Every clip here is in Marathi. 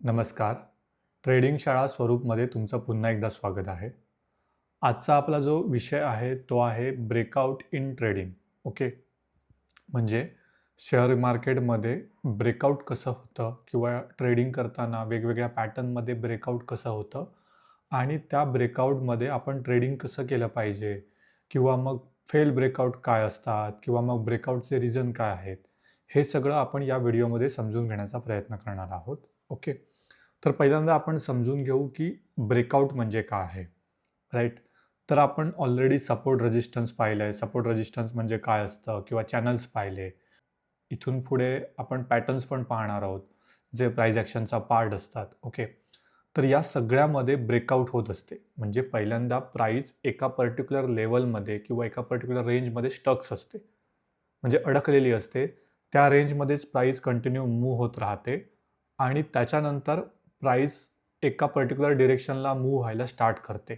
नमस्कार. ट्रेडिंग शाळा स्वरूपमध्ये तुमचं पुन्हा एकदा स्वागत आहे. आजचा आपला जो विषय आहे तो आहे ब्रेकआउट इन ट्रेडिंग. ओके. म्हणजे शेअर मार्केटमध्ये ब्रेकआउट कसं होतं किंवा ट्रेडिंग करताना वेगवेगळ्या पॅटर्नमध्ये ब्रेकआउट कसं होतं आणि त्या ब्रेकआउटमध्ये आपण ट्रेडिंग कसं केलं पाहिजे किंवा मग फेल ब्रेकआउट काय असतात किंवा मग ब्रेकआउटचे रिझन काय आहेत, हे सगळं आपण या व्हिडिओमध्ये समजून घेण्याचा प्रयत्न करणार आहोत. ओके. तर पहिल्यांदा आपण समजून घेऊ की ब्रेकआउट म्हणजे काय आहे, राईट? तर आपण ऑलरेडी सपोर्ट रेजिस्टन्स पाहिलं आहे. सपोर्ट रेजिस्टन्स म्हणजे काय असतं किंवा चॅनल्स पाहिले. इथून पुढे आपण पॅटर्न्स पण पाहणार आहोत, जे प्राइस ॲक्शनचा पार्ट असतात. ओके. तर या सगळ्यामध्ये ब्रेकआउट होत असते. म्हणजे पहिल्यांदा प्राइस एका पर्टिक्युलर लेवलमध्ये किंवा एका पर्टिक्युलर रेंजमध्ये स्टक्स असते. म्हणजे अडकलेली असते. त्या रेंजमध्येच प्राइस कंटिन्यू मूव्ह होत राहते आणि त्याच्यानंतर प्राइस एका पर्टिक्युलर डिरेक्शनला मूव्ह व्हायला स्टार्ट करते.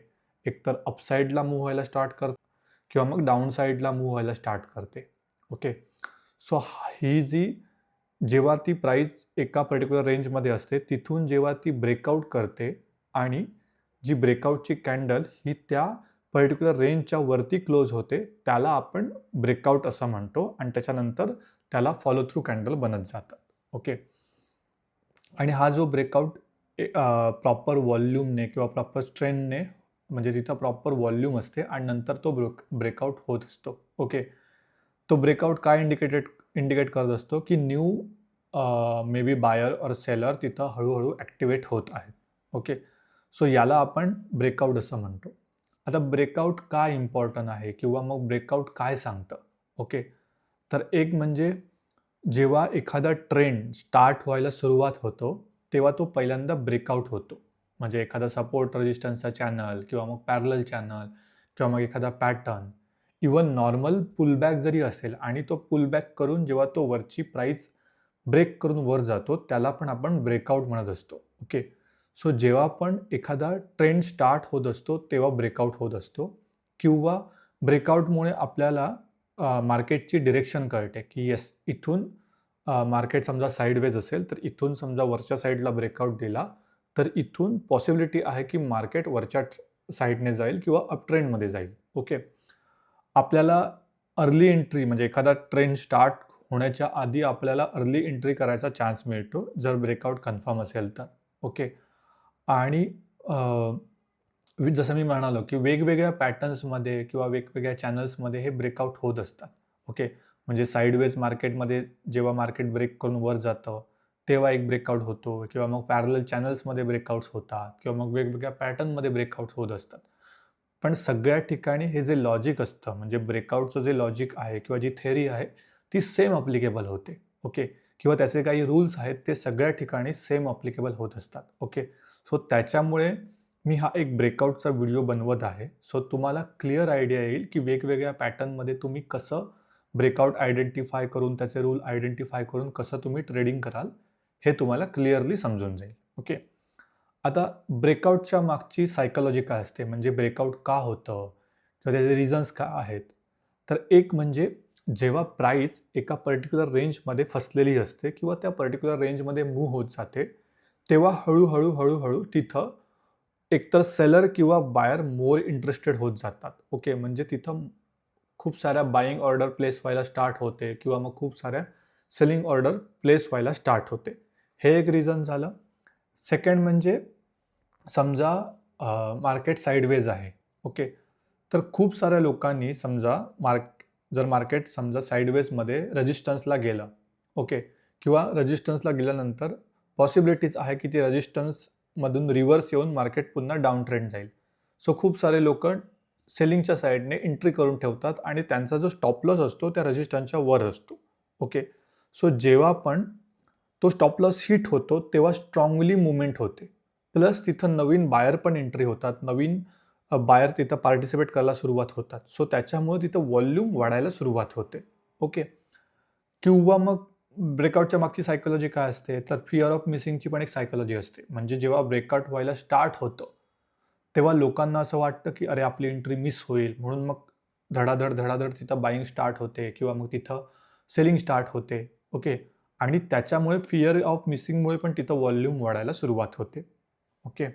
एकतर अपसाईडला मूव्ह व्हायला स्टार्ट करते किंवा मग डाऊन साईडला मूव्ह व्हायला स्टार्ट करते. ओके. सो ही जी जेव्हा ती प्राइस एका पर्टिक्युलर रेंजमध्ये असते, तिथून जेव्हा ती ब्रेकआउट करते आणि जी ब्रेकआउटची कॅन्डल ही त्या पर्टिक्युलर रेंजच्या वरती क्लोज होते, त्याला आपण ब्रेकआउट असं म्हणतो आणि त्याच्यानंतर त्याला फॉलो थ्रू कॅन्डल बनत जातात. ओके. आणि हा जो ब्रेकआउट प्रॉपर व्हॉल्यूमने किंवा प्रॉपर स्ट्रेंथने, म्हणजे तिथं प्रॉपर व्हॉल्यूम असते आणि नंतर तो ब्रेकआउट होत असतो. ओके. तो ब्रेकआउट काय इंडिकेट करत असतो की न्यू मे बी बायर और सेलर तिथं हळूहळू ॲक्टिवेट होत आहेत. ओके. सो याला आपण ब्रेकआउट असं म्हणतो. आता ब्रेकआउट का इम्पॉर्टंट आहे किंवा मग ब्रेकआउट काय सांगतं? ओके. तर एक म्हणजे जेव्हा एखादा ट्रेंड स्टार्ट व्हायला सुरुवात होतो, तेव्हा तो पहिल्यांदा ब्रेकआउट होतो. म्हणजे एखादा सपोर्ट रेजिस्टन्सचा चॅनल किंवा मग पॅरलल चॅनल किंवा मग एखादा पॅटर्न, इवन नॉर्मल पुलबॅक जरी असेल आणि तो पुलबॅक करून जेव्हा तो वरची प्राइस ब्रेक करून वर जातो, त्याला पण आपण ब्रेकआउट म्हणत असतो. ओके. सो जेव्हा पण एखादा ट्रेंड स्टार्ट होत असतो, तेव्हा ब्रेकआउट होत असतो किंवा ब्रेकआउटमुळे आपल्याला मार्केटची डिरेक्शन कळते की येस, इथून मार्केट समजा साईडवेज असेल, तर इथून समजा वरच्या साईडला ब्रेकआउट दिला, तर इथून पॉसिबिलिटी आहे की मार्केट वरच्या साईडने जाईल किंवा अप ट्रेंडमध्ये जाईल. ओके. आपल्याला अर्ली एंट्री म्हणजे एखादा ट्रेंड स्टार्ट होण्याच्या आधी आपल्याला अर्ली एंट्री करायचा चान्स मिळतो, जर ब्रेकआउट कन्फर्म असेल तर. ओके. आणि जसं मी म्हणालो की वेगवेगळ्या पॅटर्न्समध्ये किंवा वेगवेगळ्या चॅनल्समध्ये हे ब्रेकआउट होत असतात. ओके. म्हणजे साईडवेज मार्केटमध्ये जेव्हा मार्केट ब्रेक करून वर जातं, तेव्हा एक ब्रेकआउट होतो किंवा मग पॅरलल चॅनल्समध्ये ब्रेकआउट्स होतात किंवा मग वेगवेगळ्या पॅटर्नमध्ये ब्रेकआउट होत असतात. पण सगळ्या ठिकाणी हे जे लॉजिक असतं, म्हणजे ब्रेकआउटचं जे लॉजिक आहे किंवा जी थिअरी आहे, ती सेम ॲप्लिकेबल होते. ओके. किंवा त्याचे काही रूल्स आहेत, ते सगळ्या ठिकाणी सेम ॲप्लिकेबल होत असतात. ओके. सो त्याच्यामुळे मी हा एक ब्रेकआउटचा व्हिडिओ बनवत आहे. सो तुम्हाला क्लिअर आयडिया येईल की वेगवेगळ्या पॅटर्नमध्ये तुम्ही कसं ब्रेकआउट आयडेंटिफाय करून, त्याचे रूल आयडेंटिफाय करून कसं तुम्ही ट्रेडिंग कराल, हे तुम्हाला क्लिअरली समजून जाईल. ओके. आता ब्रेकआउटच्या मागची सायकॉलॉजी काय असते, म्हणजे ब्रेकआउट का होतं किंवा त्याचे रिझन्स काय आहेत? तर एक म्हणजे जेव्हा प्राइस एका पर्टिक्युलर रेंजमध्ये फसलेली असते किंवा त्या पर्टिक्युलर रेंजमध्ये मूव्ह होत जाते, तेव्हा हळूहळू तिथं एकतर सेलर किंवा बायर मोर इंटरेस्टेड होत जातात. ओके. म्हणजे तिथं खूप साऱ्या बाईंग ऑर्डर प्लेस व्हायला स्टार्ट होते किंवा मग खूप साऱ्या सेलिंग ऑर्डर प्लेस व्हायला स्टार्ट होते. हे एक रिझन झालं. सेकंड म्हणजे समजा मार्केट साइडवेज आहे. ओके. तर खूप साऱ्या लोकांनी समजा जर मार्केट समजा साइडवेजमध्ये रेजिस्टन्सला गेलं. ओके. किंवा रेजिस्टन्सला गेल्यानंतर पॉसिबिलिटीज आहे की ती रेजिस्टन्समधून रिव्हर्स येऊन मार्केट पुन्हा डाऊन ट्रेंड जाईल. सो खूप सारे लोकं सेलिंगच्या साईडने एंट्री करून ठेवतात आणि त्यांचा जो स्टॉप लॉस असतो त्या रेजिस्टन्सच्या वर असतो. ओके. सो जेव्हा पण तो स्टॉप लॉस हिट होतो, तेव्हा स्ट्राँगली मूव्हमेंट होते. प्लस तिथं नवीन बायर पण एंट्री होतात. नवीन बायर तिथं पार्टिसिपेट करायला सुरुवात होतात. सो त्याच्यामुळे तिथं व्हॉल्यूम वाढायला सुरुवात होते. ओके. किंवा मग ब्रेकआउटच्या मागची सायकॉलॉजी काय असते, तर फिअर ऑफ मिसिंगची पण एक सायकॉलॉजी असते. म्हणजे जेव्हा ब्रेकआउट व्हायला स्टार्ट होतं, तेव्हा लोकांना असं वाटतं की अरे, आपली एंट्री मिस होईल, म्हणून मग धडाधड तिथं बाईंग स्टार्ट होते किंवा मग तिथं सेलिंग स्टार्ट होते. ओके. आणि त्याच्यामुळे फिअर ऑफ मिसिंगमुळे पण तिथं व्हॉल्यूम वाढायला सुरुवात होते. ओके.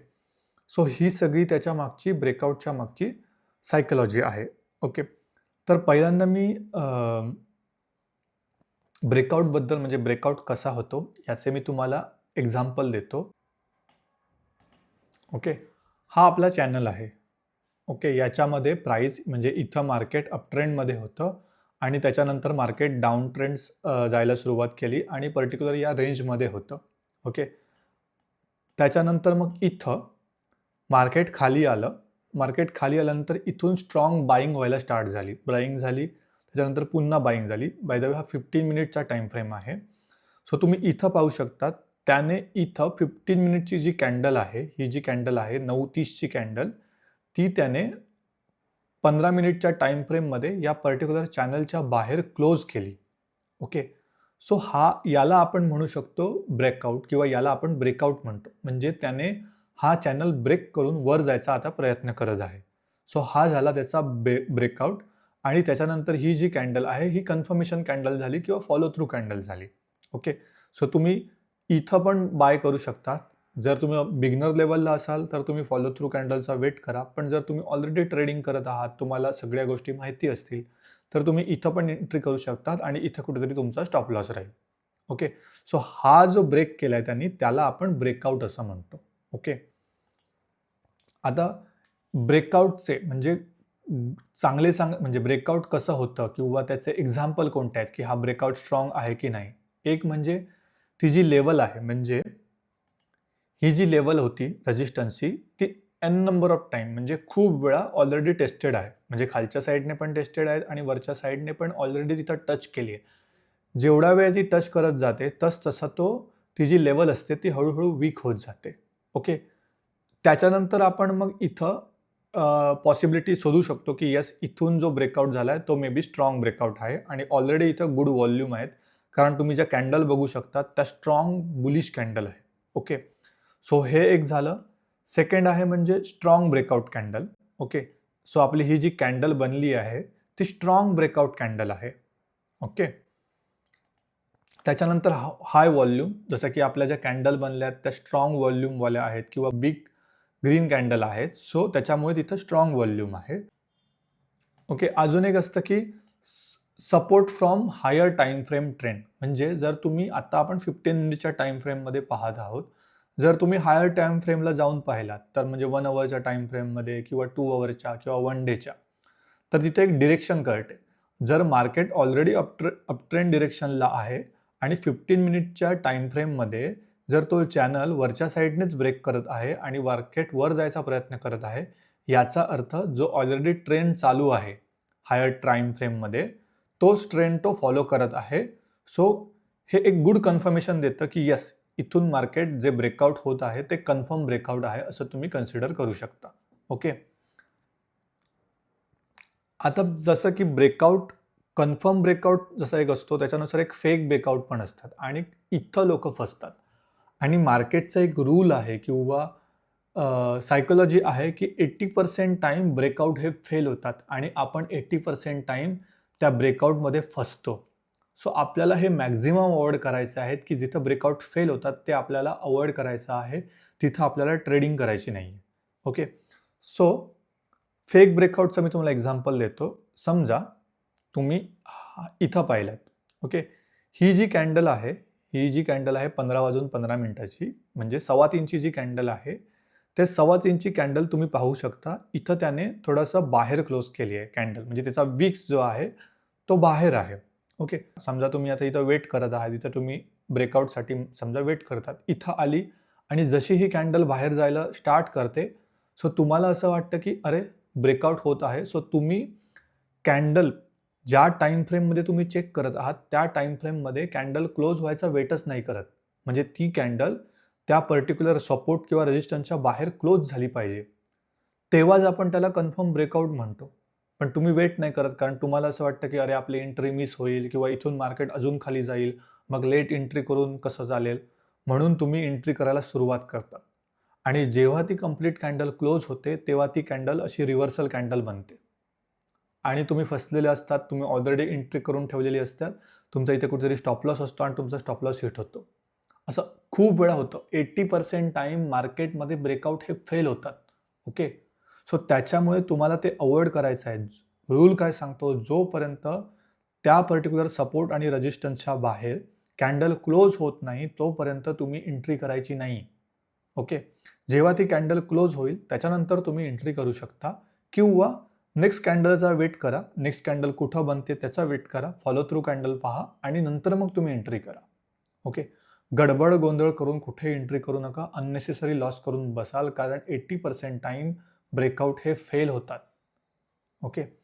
सो ही सगळी त्याच्या मागची ब्रेकआउटच्या मागची सायकॉलॉजी आहे. ओके. तर पहिल्यांदा मी ब्रेकआउटबद्दल म्हणजे ब्रेकआउट कसा होतो याचे मी तुम्हाला एक्झाम्पल देतो. ओके. हा आपला चॅनल आहे. ओके. याच्यामध्ये प्राईस म्हणजे इथं मार्केट अपट्रेंडमध्ये होतं आणि त्याच्यानंतर मार्केट डाऊन ट्रेंड्स जायला सुरुवात केली आणि पर्टिक्युलर या रेंजमध्ये होतं. ओके. त्याच्यानंतर मग इथं मार्केट खाली आलं. मार्केट खाली आल्यानंतर इथून स्ट्रॉंग बाईंग व्हायला स्टार्ट झाली. बाईंग झाली, त्याच्यानंतर पुन्हा बाईंग झाली. बाय द वे हा 15 मिनिटचा टाईम फ्रेम आहे. सो तुम्ही इथं पाहू शकता, त्याने इथं 15 मिनिटची जी कॅन्डल आहे, ही जी कॅन्डल आहे 9:30 ची कॅन्डल, ती त्याने 15 मिनिटच्या टाईम फ्रेममध्ये या पर्टिक्युलर चॅनलच्या बाहेर क्लोज केली. ओके. सो याला आपण म्हणू शकतो ब्रेकआउट किंवा याला आपण ब्रेकआउट म्हणतो. म्हणजे त्याने हा चॅनल ब्रेक करून वर जायचा आता प्रयत्न करत आहे. सो हा झाला त्याचा ब्रेकआउट आणि त्याच्यानंतर ही जी कॅन्डल आहे ही कन्फर्मेशन कॅन्डल झाली किंवा फॉलो थ्रू कॅन्डल झाली. ओके. सो तुम्ही इथं पण बाय करू शकता. जर तुम्ही बिगनर लेवलला असाल तर तुम्ही फॉलो थ्रू कॅन्डलचा वेट करा. पण जर तुम्ही ऑलरेडी ट्रेडिंग करत आहात, तुम्हाला सगळ्या गोष्टी माहिती असतील, तर तुम्ही इथं पण एंट्री करू शकतात आणि इथं कुठेतरी तुमचा स्टॉप लॉस राहील. ओके. सो हा जो ब्रेक केलाय त्यांनी त्याला आपण ब्रेकआउट असं म्हणतो. ओके. आता ब्रेकआउटचे म्हणजे म्हणजे ब्रेकआउट कसं होतं किंवा त्याचे एक्झाम्पल कोणते आहेत की हा ब्रेकआउट स्ट्रॉंग आहे की नाही. एक म्हणजे ती जी लेवल आहे, म्हणजे ही जी लेवल होती रेजिस्टन्सची, ती एन नंबर ऑफ टाइम म्हणजे खूप वेळा ऑलरेडी टेस्टेड आहे. म्हणजे खालच्या साईडने पण टेस्टेड आहेत आणि वरच्या साईडने पण ऑलरेडी तिथं टच केली आहे. जेवढा वेळ ती टच करत जाते तसा ती जी लेवल असते ती हळूहळू वीक होत जाते. ओके. त्याच्यानंतर आपण मग इथं पॉसिबिलिटी शोधू शकतो की येस, इथून जो ब्रेकआउट झालाय तो मे बी स्ट्रॉंग ब्रेकआउट आहे आणि ऑलरेडी इथं गुड व्हॉल्यूम आहेत. कारण तुम्ही ज्या कॅन्डल बघू शकता त्या स्ट्रॉंग बुलिश कॅन्डल आहे. ओके. सो हे एक झालं. सेकंड आहे म्हणजे strong breakout candle. Okay. So आपली ही जी कॅन्डल बनली आहे ती स्ट्रॉंग ब्रेकआउट कॅन्डल आहे. ओके. त्याच्यानंतर हाय व्हॉल्यूम, जसं की आपल्या ज्या कॅन्डल बनल्या आहेत त्या स्ट्रॉंग व्हॉल्यूमवाल्या आहेत किंवा बिग ग्रीन कॅन्डल आहेत. सो त्याच्यामुळे तिथं स्ट्रॉंग व्हॉल्यूम आहे. ओके. अजून एक असतं की support from higher time frame trend. म्हणजे जर तुम्ही आता आपण 15 मिनिटच्या टाइम फ्रेममध्ये पाहत आहोत. जर तुम्ही हायर टाइम फ्रेमला जाऊन पाहिलात तर म्हणजे 1 अवरच्या टाइम फ्रेममध्ये किंवा 2 अवरच्या किंवा 1 डेच्या, तर तिथे एक डिरेक्शन कळते. जर मार्केट ऑलरेडी अपट्रेंड डिरेक्शनला आहे आणि 15 मिनिटच्या टाइम फ्रेममध्ये जर तो चॅनल वरच्या साईडनेच ब्रेक करत आहे आणि मार्केट वर जायचा प्रयत्न करत आहे, याचा अर्थ जो ऑलरेडी ट्रेंड चालू आहे हायर टाइम फ्रेममध्ये, तोच ट्रेंड तो फॉलो करत आहे. सो हे एक गुड कन्फर्मेशन देतं की येस, इथून मार्केट जे ब्रेकआउट होत आहे ते कन्फर्म ब्रेकआउट आहे असं तुम्ही कन्सिडर करू शकता. ओके. आता जसं की ब्रेकआउट, कन्फर्म ब्रेकआउट जसा एक असतो, त्याच्यानुसार एक फेक ब्रेकआउट पण असतात आणि इथं लोक फसतात. आणि मार्केटचा एक रूल आहे किंवा सायकोलॉजी आहे की 80% टाइम ब्रेकआउट हे फेल होतात आणि आपण 80% टाइम त्या ब्रेकआउटमध्ये फसतो. सो आपल्याला हे मॅक्झिमम अवॉइड करायचे आहेत की जिथं ब्रेकआउट फेल होतात ते आपल्याला अवॉइड करायचं आहे. तिथं आपल्याला ट्रेडिंग करायची नाही. ओके. सो फेक ब्रेकआउटचं मी तुम्हाला एक्झाम्पल देतो. समजा तुम्ही इथं पाहिलात. ओके. ही जी कॅन्डल आहे 15:15 म्हणजे 3.25 जी कॅन्डल आहे, ते 3.25 कॅन्डल तुम्ही पाहू शकता. इथं त्याने थोडंसं बाहेर क्लोज केली आहे कॅन्डल, म्हणजे त्याचा विक्स जो आहे तो बाहेर आहे. ओके. समजा तुम्ही आता इथं वेट करत आहात, इथं तुम्ही ब्रेकआउटसाठी समजा वेट करतात. इथं आली आणि जशी ही कॅन्डल बाहेर जायला स्टार्ट करते, सो तुम्हाला असं वाटतं की अरे, ब्रेकआउट होत आहे. सो तुम्ही कॅन्डल ज्या टाइम फ्रेममध्ये तुम्ही चेक करत आहात त्या टाइम फ्रेममध्ये कॅन्डल क्लोज व्हायचा वेटच नाही करत. म्हणजे ती कॅन्डल त्या पर्टिक्युलर सपोर्ट किंवा रेजिस्टन्सच्या बाहेर क्लोज झाली पाहिजे. तेव्हाच आपण त्याला कन्फर्म ब्रेकआउट म्हणतो. पण तुम्ही वेट नाही करत, कारण तुम्हाला असं वाटतं की अरे, आपली एंट्री मिस होईल किंवा इथून मार्केट अजून खाली जाईल, मग लेट एंट्री करून कसं चालेल, म्हणून तुम्ही एंट्री करायला सुरुवात करता. आणि जेव्हा ती कंप्लीट कॅन्डल क्लोज होते तेव्हा ती कॅन्डल अशी रिव्हर्सल कॅन्डल बनते. आणि तुम्ही फसलेले असतात, तुम्ही ऑलरेडी एंट्री करून ठेवलेली असतात, तुमचा इथे कुठेतरी स्टॉप लॉस असतो आणि तुमचा स्टॉप लॉस हिट होतो. असं खूप वेळा होतं. 80% टाईम मार्केटमध्ये ब्रेकआउट हे फेल होतात. ओके. सो त्याच्यामुळे तुम्हाला ते अव्हॉइड करायचं आहे. रूल काय सांगतो, जोपर्यंत त्या पर्टिक्युलर सपोर्ट आणि रेजिस्टन्सच्या बाहेर कॅन्डल क्लोज होत नाही, तोपर्यंत तुम्ही एंट्री करायची नाही. ओके. जेव्हा ती कॅन्डल क्लोज होईल, त्याच्यानंतर तुम्ही एंट्री करू शकता किंवा नेक्स्ट कॅन्डलचा वेट करा. नेक्स्ट कॅन्डल कुठं बनते त्याचा वेट करा. फॉलो थ्रू कॅन्डल पहा आणि नंतर मग तुम्ही एंट्री करा. ओके. गडबड गोंधळ करून कुठे एंट्री करू नका. अननेसेसरी लॉस करून बसाल, कारण 80% टाईम ब्रेकआउट हे फेल होतात. ओके.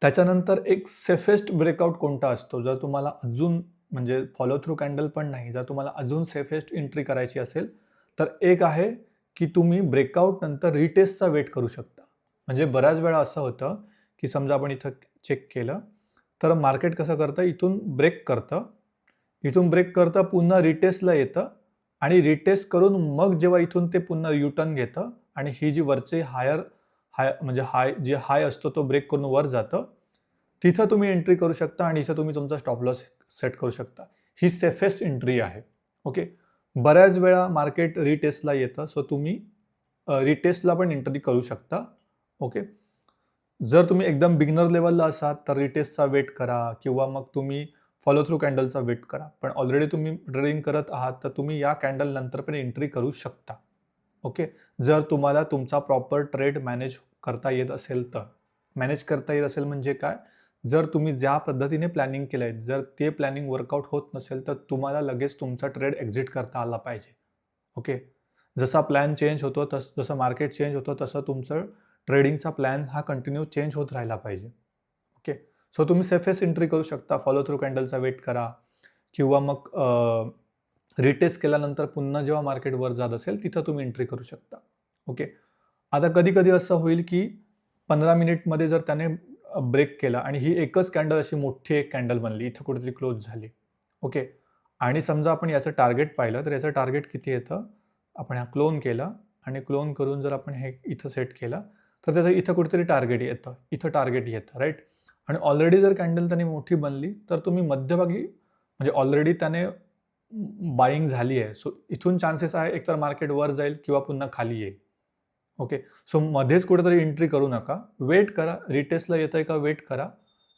त्याच्यानंतर एक सेफेस्ट ब्रेकआउट कोणता असतो, जर तुम्हाला अजून म्हणजे फॉलो थ्रू कॅन्डल पण नाही, जर तुम्हाला अजून सेफेस्ट एंट्री करायची असेल, तर एक आहे की तुम्ही ब्रेकआउट नंतर रिटेस्टचा वेट करू शकता. म्हणजे बऱ्याच वेळा असं होतं की समजा आपण इथं चेक केलं, तर मार्केट कसं करतं, इथून ब्रेक करतं, पुन्हा रिटेस्टला येतं आणि रिटेस्ट करून मग जेव्हा इथून ते पुन्हा युटर्न घेतं आणि ही जी वरचे हाय असतो तो ब्रेक करून वर जातं, तिथं तुम्ही एंट्री करू शकता आणि इथं तुम्ही तुमचा स्टॉप लॉस सेट करू शकता. ही सेफेस्ट एंट्री आहे. ओके. बऱ्याच वेळा मार्केट रिटेस्टला येतं, सो तुम्ही रिटेस्टला पण एंट्री करू शकता. ओके. जर तुम्ही एकदम बिगिनर लेवलला असाल तर रिटेस्टचा वेट करा किंवा मग तुम्ही फॉलो थ्रू कॅन्डलचा वेट करा. पण ऑलरेडी तुम्ही ट्रेडिंग करत आहात, तर तुम्ही या कॅन्डल नंतर पण एंट्री करू शकता. ओके. जर तुम्हाला तुमचा प्रॉपर ट्रेड मॅनेज करता येत असेल तर. मॅनेज करता येत असेल म्हणजे काय? जर तुम्ही ज्या पद्धतीने प्लॅनिंग केलंय, जर ते प्लॅनिंग वर्कआउट होत नसेल, तर तुम्हाला लगेच तुमचा ट्रेड एक्झिट करता आला पाहिजे. ओके. जसा प्लॅन चेंज होतो, जसं मार्केट चेंज होतं, तसं तुमचं ट्रेडिंगचा प्लॅन हा कंटिन्यू चेंज होत राहिला पाहिजे. ओके. सो तुम्ही सेफेस्ट एंट्री करू शकता. फॉलो थ्रू कॅन्डलचा वेट करा किंवा मग रिटेस्ट केल्यानंतर पुन्हा जेव्हा मार्केट वर जात असेल, तिथं तुम्ही एंट्री करू शकता. ओके. आता कधी-कधी असं होईल की 15 मिनिटमध्ये जर त्याने ब्रेक केला आणि ही एकच कॅन्डल अशी मोठी एक कॅन्डल बनली, इथं कुठेतरी क्लोज झाली. ओके. आणि समजा आपण याचं टार्गेट पाहिलं, तर याचं टार्गेट किती येतं? आपण हा क्लोन केला आणि क्लोन करून जर आपण हे इथं सेट केला, तर त्याचं इथं कुठेतरी टार्गेट येतं. इथं टार्गेट येतं, राईट? आणि ऑलरेडी जर कॅन्डल त्याने मोठी बनली, तर तुम्ही मध्यभागी म्हणजे ऑलरेडी त्याने बाईंग झाली आहे. सो इथून चान्सेस आहे एकतर मार्केट वर जाईल किंवा पुन्हा खाली येईल. ओके. सो मध्येच कुठेतरी एंट्री करू नका. वेट करा. रिटेस्टला येतंय का वेट करा.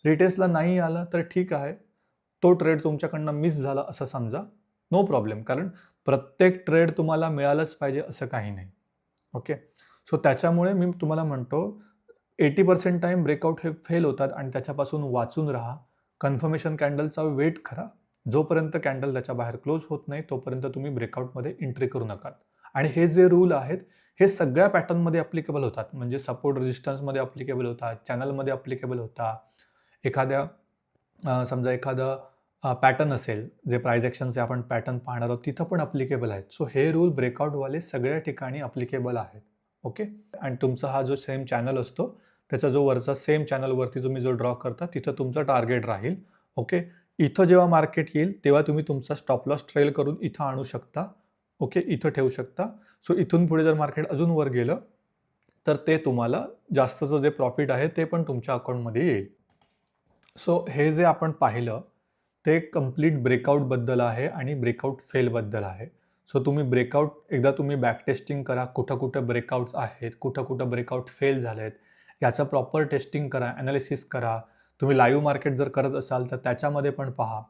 रिटेस्टला नाही आलं तर ठीक आहे. तो ट्रेड तुमच्याकडनं मिस झाला असं समजा. No problem. कारण प्रत्येक ट्रेड तुम्हाला मिळालंच पाहिजे असं काही नाही. ओके. सो त्याच्यामुळे मी तुम्हाला म्हणतो 80% टाईम ब्रेकआउट हे फेल होतात आणि त्याच्यापासून वाचून राहा. कन्फर्मेशन कॅन्डलचा वेट करा. जोपर्यंत कॅन्डल त्याच्या बाहेर क्लोज होत नाही, तोपर्यंत तुम्ही ब्रेकआउटमध्ये एंट्री करू नका. आणि हे जे रूल आहेत, हे सगळ्या पॅटर्नमध्ये ॲप्लिकेबल होतात. म्हणजे सपोर्ट रेझिस्टन्समध्ये ॲप्लिकेबल होतात, चॅनलमध्ये ॲप्लिकेबल होतात. समजा एखादा पॅटर्न असेल, जे प्राइस ॲक्शनचे आपण पॅटर्न पाहणार आहोत, तिथं पण ॲप्लिकेबल आहेत. सो हे रूल ब्रेकआउटवाले सगळ्या ठिकाणी ॲप्लिकेबल आहेत. ओके. आणि तुमचा हा जो सेम चॅनल असतो, त्याचा जो वरचा सेम चॅनलवरती तुम्ही जो ड्रॉ करता, तिथं तुमचं टार्गेट राहील. ओके. इथं जेव्हा मार्केट येईल, तेव्हा तुम्ही तुमचा स्टॉप लॉस ट्रेल करून इथं आणू शकता. ओके. इथं ठेवू शकता. सो इथून पुढे जर मार्केट अजून वर गेलं, तर ते तुम्हाला जास्तचं जे प्रॉफिट आहे, ते पण तुमच्या अकाउंटमध्ये येईल. सो हे जे आपण पाहिलं, ते कंप्लीट ब्रेकआउटबद्दल आहे आणि ब्रेकआउट फेलबद्दल आहे. सो एकदा तुम्ही बॅक टेस्टिंग करा, कुठं-कुठं ब्रेकआउट्स आहेत, कुठं-कुठं ब्रेकआउट फेल झालेत, याचं प्रॉपर टेस्टिंग करा, ॲनालिसिस करा. तुम्ही लाईव्ह मार्केट जर करत असाल, तर त्याच्यामध्ये पण पहा.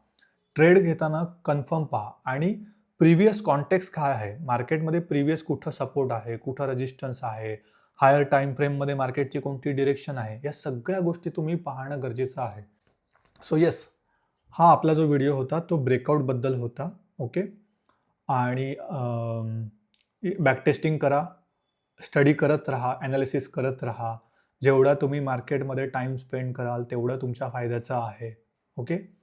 ट्रेड घेताना कन्फर्म पहा आणि प्रिव्हियस कॉन्टेक्स्ट काय आहे, मार्केटमध्ये प्रिव्हियस कुठं सपोर्ट आहे, कुठं रेजिस्टन्स आहे, हायर टाईम फ्रेममध्ये मार्केटची कोणती डिरेक्शन आहे, या सगळ्या गोष्टी तुम्ही पाहणं गरजेचं आहे. सो येस, हा आपला जो व्हिडिओ होता तो ब्रेकआउटबद्दल होता. ओके. आणि बॅक टेस्टिंग करा, स्टडी करत राहा, ॲनालिसिस करत राहा. जेवढा तुम्ही मार्केटमध्ये टाईम स्पेंड कराल, तेवढं तुमच्या फायद्याचं आहे. ओके.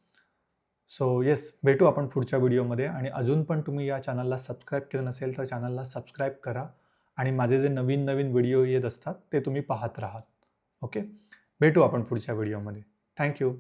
सो येस, भेटू आपण पुढच्या व्हिडिओमध्ये. आणि अजून पण तुम्ही या चॅनलला सबस्क्राईब केलं नसेल, तर चॅनलला सबस्क्राईब करा आणि माझे जे नवीन व्हिडिओ येत असतात, ते तुम्ही पाहत राहा. ओके. भेटू आपण पुढच्या व्हिडिओमध्ये. Thank you.